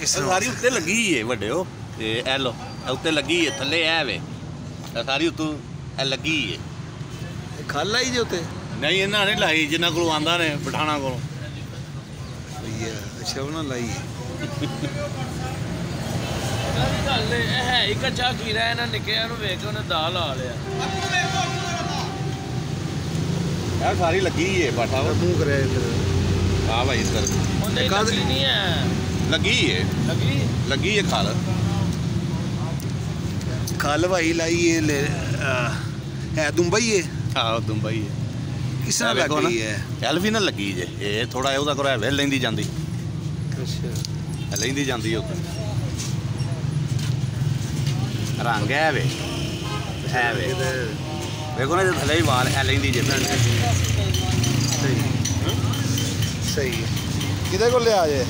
सारी उत्ते लगी है वड्डे ए लो उत्ते लगी है थल्ले है वे सारी उतों लगी है खल लाई जे उत्ते नहीं इन्हां नहीं लाई जिन्हां कोलों आंदा ने पठाणा कोलों अच्छा उन्हां लाई है एक अच्छा खीरा इन्हां निक्किया नूं वेख के उन्हें दाल ला लिया यार सारी लगी है बाटा मुंह करे इधर हां भाई इधर लगी नहीं है लगी है लगी है खल भाई लाई है दुबई है हाँ दुबई है किस तरह लगी है एल भी ना लगी जे ये थोड़ा ਉਹਦਾ ਕੋਲ ਹੈ ਲੈਂਦੀ ਜਾਂਦੀ ਅੱਛਾ ਲੈਂਦੀ ਜਾਂਦੀ ਉਹ ਰੰਗ ਹੈ ਵੇ ਵੇਖੋ ਨਾ ਜੇ ਥੱਲੇ ਹੀ ਵਾਲ ਹੈ ਲੈਂਦੀ ਜੇ ਸਹੀ ਸਹੀ ਕਿਹਦੇ ਕੋਲ ਲਿਆ ਜੇ